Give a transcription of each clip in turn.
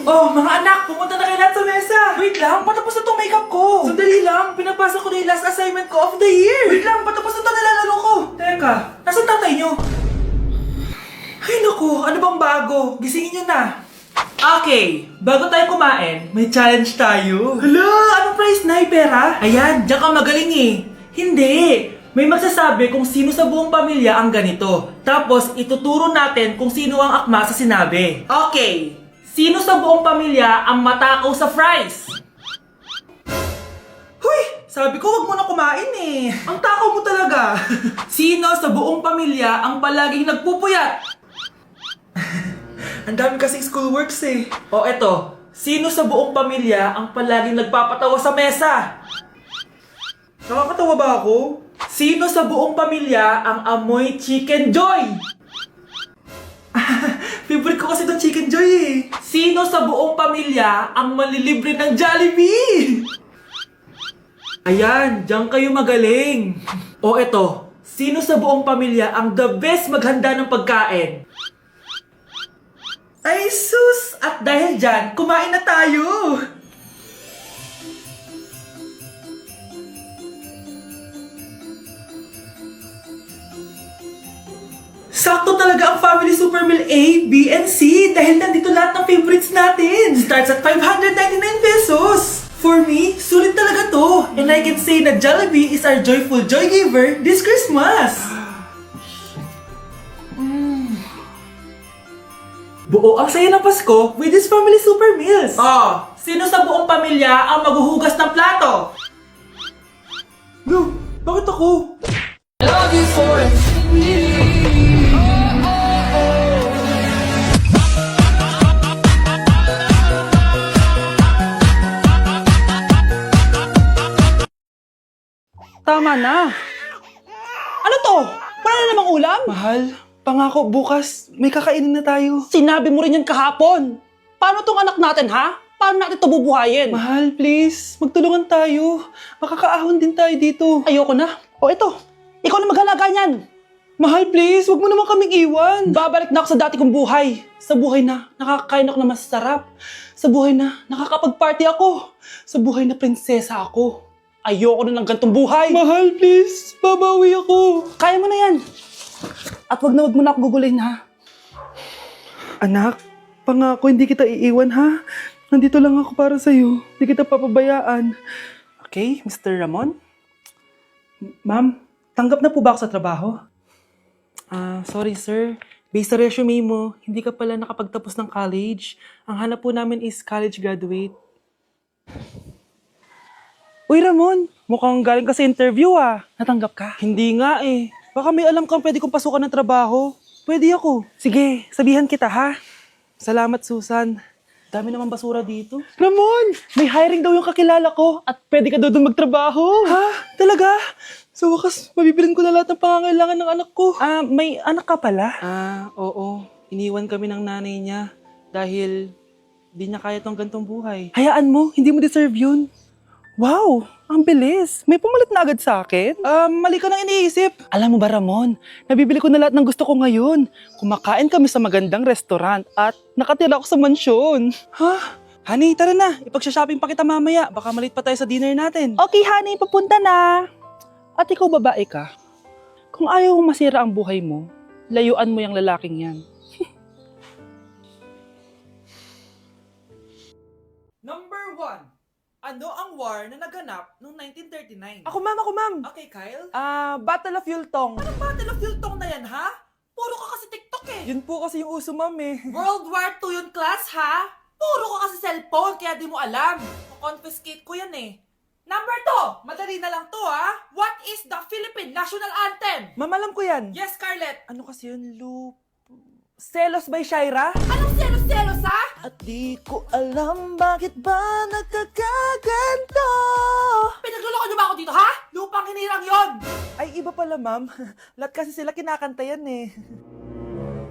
Oh, mga anak, pumunta na kayo lahat sa mesa. Wait lang, patapos na itong makeup ko. Sandali lang, pinapasa ko na yung last assignment ko of the year. Wait lang, patapos na ito nilalaro ko. Teka, nasan tatay nyo? Ay naku, ano bang bago? Gisingin nyo na. Okay, bago tayo kumain, may challenge tayo. Hala, anong prize na? Pera? Ayan, diyan ka magaling eh. Hindi. May magsasabi kung sino sa buong pamilya ang ganito. Tapos, ituturo natin kung sino ang akma sa sinabi. Okay. Sino sa buong pamilya ang matakaw sa fries? Huy! Sabi ko wag mo na kumain eh. Ang takaw mo talaga. Sino sa buong pamilya ang palaging nagpupuyat? Ang dami kasing schoolworks eh. O eto, sino sa buong pamilya ang palaging nagpapatawa sa mesa? Nakakatawa ba ako? Sino sa buong pamilya ang amoy chicken joy? Favorite ko kasi itong chicken joy eh. Sino sa buong pamilya ang malilibre ng Jollibee? Ayan, diyan kayo magaling. O eto, sino sa buong pamilya ang the best maghanda ng pagkain? Ay sus! At dahil dyan, kumain na tayo! Sakto talaga ang Family Super Meal A, B, and C dahil nandito lahat ng favorites natin. Starts at 599 pesos. For me, sulit talaga to. And I can say na Jollibee is our joyful joy giver this Christmas. Buo ang saya ng Pasko with this Family Super Meals. Oh, sino sa buong pamilya ang maghuhugas ng plato? No, bakit ako? Love you for Tama na. Ano to? Wala na namang ulam? Mahal, pangako bukas may kakainin na tayo. Sinabi mo rin yan kahapon. Paano tong anak natin, ha? Paano natin ito bubuhayin? Mahal, please, magtulungan tayo. Makakaahon din tayo dito. Ayoko na. O ito, ikaw na maghalaga niyan. Mahal, please, wag mo naman kaming iwan. Babalik na ako sa dati kong buhay. Sa buhay na nakakakain ako na masarap. Sa buhay na nakakapag-party ako. Sa buhay na prinsesa ako. Ayoko na ng gantong buhay. Mahal, please, babawi ako. Kaya mo na yan. At wag mo na ako gugulin, ha? Anak, pangako hindi kita iiwan ha. Nandito lang ako para sa'yo. Hindi kita papabayaan. Okay, Mr. Ramon? Ma'am, tanggap na po ba ako sa trabaho? Sorry sir. Based sa resume mo, hindi ka pala nakapagtapos ng college. Ang hanap po namin is college graduate. Uy Ramon, mukhang galing ka sa interview ah. Natanggap ka? Hindi nga eh. Baka may alam kang pwede kong pasukan ng trabaho. Pwede ako. Sige, sabihan kita ha. Salamat Susan. Dami naman basura dito. Ramon, may hiring daw yung kakilala ko at pwede ka daw doon magtrabaho. Ha? Talaga? Sa wakas, mabibilin ko na lahat ng pangangailangan ng anak ko. May anak ka pala? Oo. Iniwan kami ng nanay niya dahil di niya kaya tong gantong buhay. Hayaan mo, hindi mo deserve yun. Wow, ang bilis. May pumalit na agad sa akin. Mali ka nang iniisip. Alam mo ba Ramon, nabibili ko na lahat ng gusto ko ngayon. Kumakain kami sa magandang restaurant at nakatira ako sa mansyon. Ha? Honey, tara na. Ipag-shopping pa kita mamaya. Baka malit pa tayo sa dinner natin. Okay honey, papunta na. At ikaw babae ka. Kung ayaw mong masira ang buhay mo, layuan mo yung lalaking yan. Number 1. Ano ang war na naganap noong 1939? Ako ma'am. Okay, Kyle. Battle of Yultong. Anong Battle of Yultong na yan, ha? Puro ka kasi TikTok eh. Yun po kasi yung uso ma'am eh. World War II yun, class, ha? Puro ka kasi cellphone, kaya di mo alam. Confiscate ko yan eh. Number 2. Madali na lang to, ha? What is the Philippine National Anthem? Ma'am, alam ko yan. Yes, Scarlett. Ano kasi yun, Selos by Shaira? Anong selos-selos, ha? At di ko alam bakit ba nagkakaganto. Pinagluloko niyo ba ako dito, ha? Lupang hinirang yon. Ay, iba pala ma'am. Lahat kasi sila kinakanta yan eh.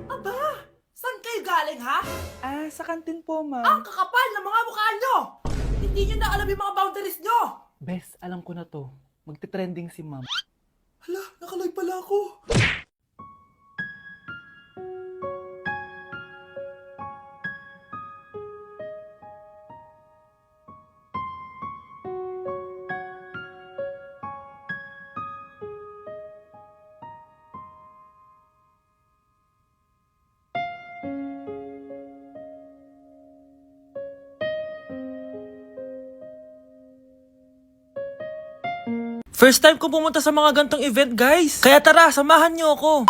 Aba, saan kayo galing, ha? Sa kantin po ma'am. Ang kakapal ng mga mukha nyo! Hindi nyo na alam yung mga boundaries nyo! Bes, alam ko na to. Magte-trending si ma'am. Hala, nakalive pala ako. First time ko pumunta sa mga gantong event, guys. Kaya tara, samahan niyo ako.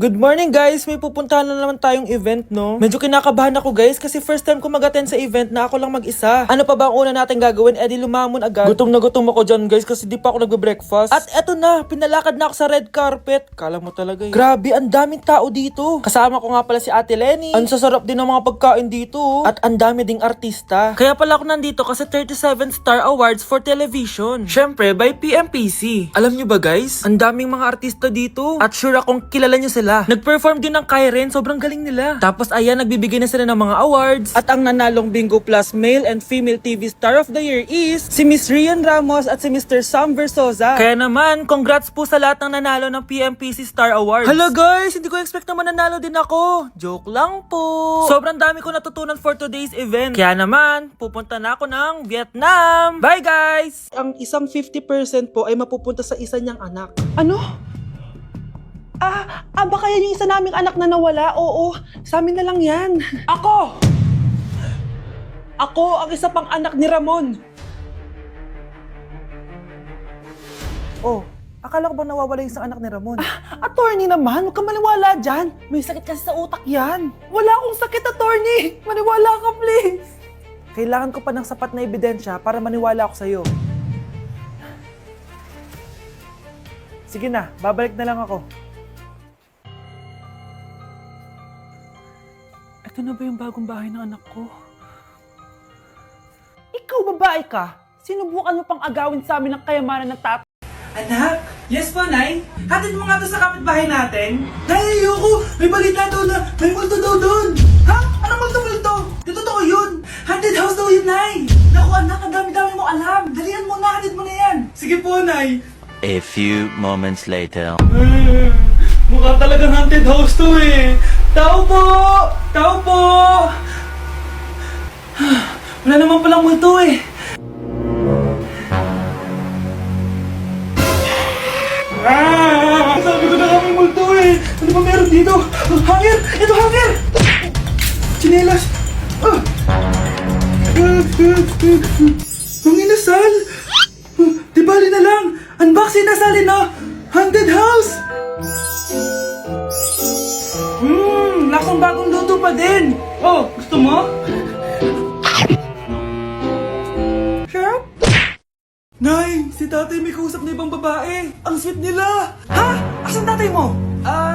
Good morning, guys! May pupuntahan na naman tayong event, no? Medyo kinakabahan ako, guys, kasi first time ko mag-attend sa event na ako lang mag-isa. Ano pa ba ang una natin gagawin? Di lumamon agad. Gutom na gutom ako dyan, guys, kasi di pa ako nagbe-breakfast. At eto na, pinalakad na ako sa red carpet. Kala mo talaga eh. Grabe, ang daming tao dito. Kasama ko nga pala si Ate Lenny. Ang sasarap din ng mga pagkain dito. At ang dami ding artista. Kaya pala ako nandito kasi 37 Star Awards for Television. Syempre, by PMPC. Alam nyo ba, guys? Ang daming mga artista dito. At sure akong kilala nyo sila. Nag-perform din ng Kairen, sobrang galing nila. Tapos ayan, nagbibigay na sila ng mga awards. At ang nanalong Bingo Plus Male and Female TV Star of the Year is si Miss Rian Ramos at si Mr. Sam Versosa. Kaya naman, congrats po sa lahat ng nanalo ng PMPC Star Awards. Hello guys, hindi ko expect na mananalo din ako. Joke lang po. Sobrang dami ko natutunan for today's event. Kaya naman, pupunta na ako ng Vietnam. Bye guys! Ang isang 50% po ay mapupunta sa isa niyang anak. Ano? Baka yan yung isa naming anak na nawala? Oo, sa amin na lang yan. Ako! Ako ang isa pang anak ni Ramon. Oh, akala ko ba nawawala yung isang anak ni Ramon? Attorney naman, huwag ka maniwala dyan. May sakit kasi sa utak yan. Wala akong sakit, attorney. Maniwala ka, please. Kailangan ko pa ng sapat na ebidensya para maniwala ako sa'yo. Sige na, babalik na lang ako. Ito na ba yung bagong bahay ng anak ko? Ikaw, babae ka. Sinubukan mo pang agawin sa amin ng kayamanan ng tatay. Anak? Yes po, Nay? Hatid mo nga to sa kapitbahay natin? Nay, ayoko! May balita daw na may multo daw doon! Ha? Anong multo-multo? Di totoo yun! Haunted house daw yun, Nay! Naku, anak, ang dami-dami mo alam! Dalian mo na, hatid mo na yan! Sige po, Nay! A few moments later. Mukha talagang haunted house to eh! Tao po! Tao po! Wala naman palang multo eh! Sabi ko na nga may multo eh! Ano ba meron dito? Hangir! Ito hangir! Chinelas! Ang inasal! Di bali na lang! Unboxing nasalin na! Haunted house! Lasang bagong luto pa din! Oh, gusto mo? Sarap? Nay, si tatay may kausap na ibang babae. Ang sweet nila. Ha? Asan tatay mo?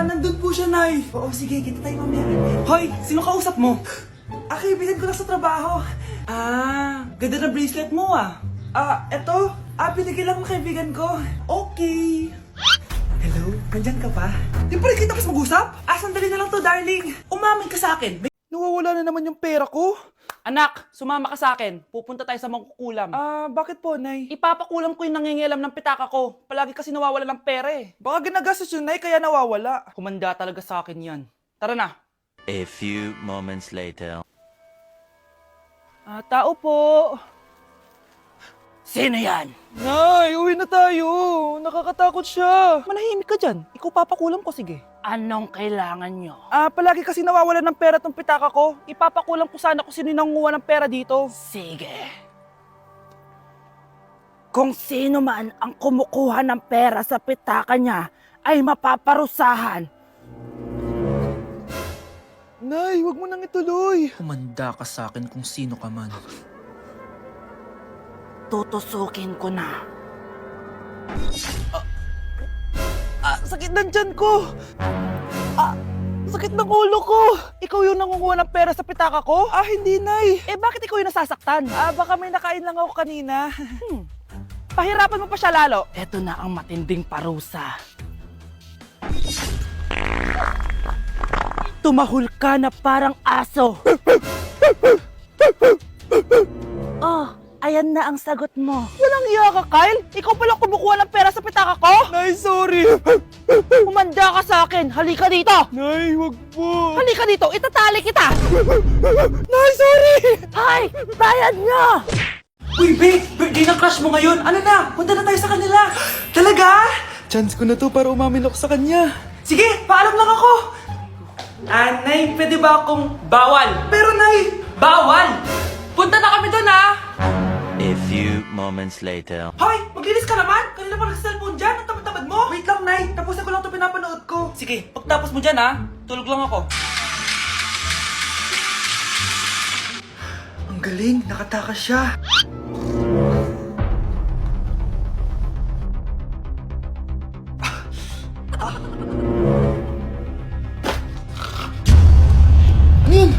Nandun po siya, Nay. Oo, sige, kita tayo mamaya. Hoy, sino kausap mo? Kaibigan ko lang sa trabaho. Ganda na bracelet mo eto. Binigay lang ng kaibigan ko. Okay. Hello, nandyan ka pa? Di pa rin kita mas mag-usap? Sandali na lang to, darling. Umamin ka sa akin. Nawawala na naman yung pera ko. Anak, sumama ka sa akin. Pupunta tayo sa mangkukulam. Bakit po, Nay? Ipapakulam ko yung nangingialam ng pitaka ko. Palagi kasi nawawala ng pera eh. Baka ginagastos yun, Nay, kaya nawawala. Kumanda talaga sa akin yan. Tara na. A few moments later. Tao po. Sino yan? Nay, uwi na tayo. Nakakatakot siya. Manahimik ka dyan. Ikaw papakulam ko, sige. Anong kailangan nyo? Palagi kasi nawawala ng pera tong pitaka ko. Ipapakulam ko sana kung sino yung nanguha ng pera dito. Sige. Kung sino man ang kumukuha ng pera sa pitaka niya ay mapaparusahan. Nay, wag mo nang ituloy. Kumanda ka sa akin kung sino ka man. Tutusukin ko na. Sakit ng tiyan ko! Sakit ng ulo ko! Ikaw yung nangunguha ng pera sa pitaka ko? Hindi, Nay. Bakit ikaw yung nasasaktan? Baka may nakain lang ako kanina. Pahirapan mo pa siya lalo. Ito na ang matinding parusa. Tumahol ka na parang aso. Oh, ayan na ang sagot mo. Walang iya ka, Kyle! Ikaw palang kumukuha ng pera sa pitaka ko? Nay, sorry. Umanda ka sa akin! Halika dito! Nay, wag po. Halika dito! Itatali kita! Nay, sorry. Hay! Bayad nyo! Uy, babe! Birthday ng crush mo ngayon. Ano na? Punta na tayo sa kanila. Talaga? Chance ko na to para umamin ako sa kanya. Sige, paalam lang ako. Nay, pwede ba akong bawal? Pero, Nay, bawal! Punta na kami doon, A few moments later. Hoy! Maglinis ka naman! Kanina pa nag-cellphone dyan! Ang tamad-tamad mo! Wait lang, Nay! Tapusin ko lang ito pinapanood ko. Sige, pagtapos mo dyan ha, tulog lang ako. Ang galing! Nakatakas siya! Ano yun?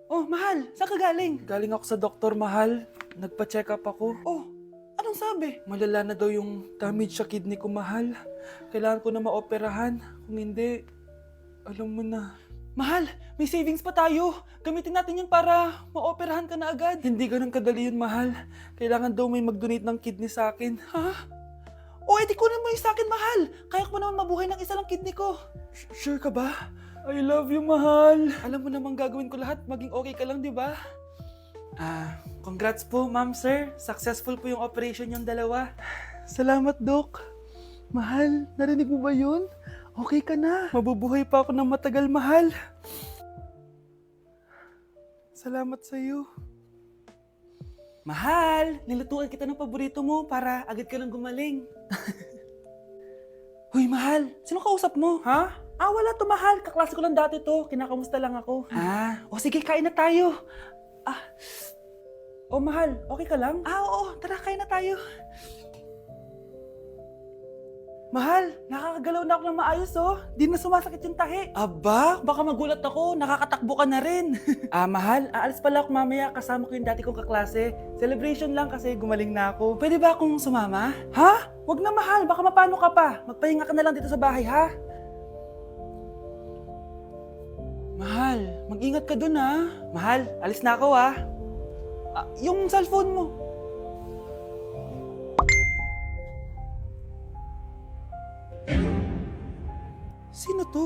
Oh, mahal, saan ka galing? Galing ako sa doktor, mahal. Nagpa-check up ako. Oh, anong sabi? Malala na daw yung damage sa kidney ko, mahal. Kailangan ko na maoperahan. Kung hindi, alam mo na. Mahal, may savings pa tayo. Gamitin natin yan para maoperahan ka na agad. Hindi ganun kadali yun, mahal. Kailangan daw may mag-donate ng kidney sa akin. Ha? O, edi kunin mo yung sa akin, mahal. Kaya ko pa naman mabuhay ng isa lang kidney ko. Sure ka ba? I love you, mahal. Alam mo namang gagawin ko lahat, maging okay ka lang, di ba? Congrats po, ma'am, sir. Successful po yung operation yung dalawa. Salamat, Dok. Mahal, narinig mo ba yun? Okay ka na. Mabubuhay pa ako ng matagal, mahal. Salamat sa iyo. Mahal, nilutuan kita ng paborito mo para agad ka nang gumaling. Hoy, mahal, sino kausap mo? Ha? Wala to, mahal. Kaklase ko lang dati to. Kinakamusta lang ako. O sige, kain na tayo. Mahal, okay ka lang? Oo, tara, kain na tayo. Mahal, Nakakagalaw na ako ng maayos, oh. Di na sumasakit yung tahi. aba, Baka magulat ako, nakakatakbo ka na rin. mahal, aalis pala ako mamaya. Kasama ko yung dati kong kaklase. Celebration lang kasi gumaling na ako. Pwede ba akong sumama? Ha? Wag na, mahal, baka mapano ka pa. Magpahinga ka na lang dito sa bahay, ha? Mahal, mag-ingat ka dun, ha. Mahal, alis na ako, ha? Yung cellphone mo. Sino to?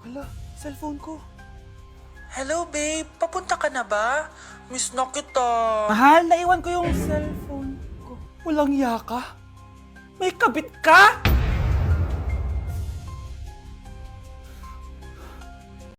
Hala, cellphone ko. Hello babe, papunta ka na ba? Miss na kita. Mahal, naiwan ko yung cellphone ko. Walang yaka. May kabit ka?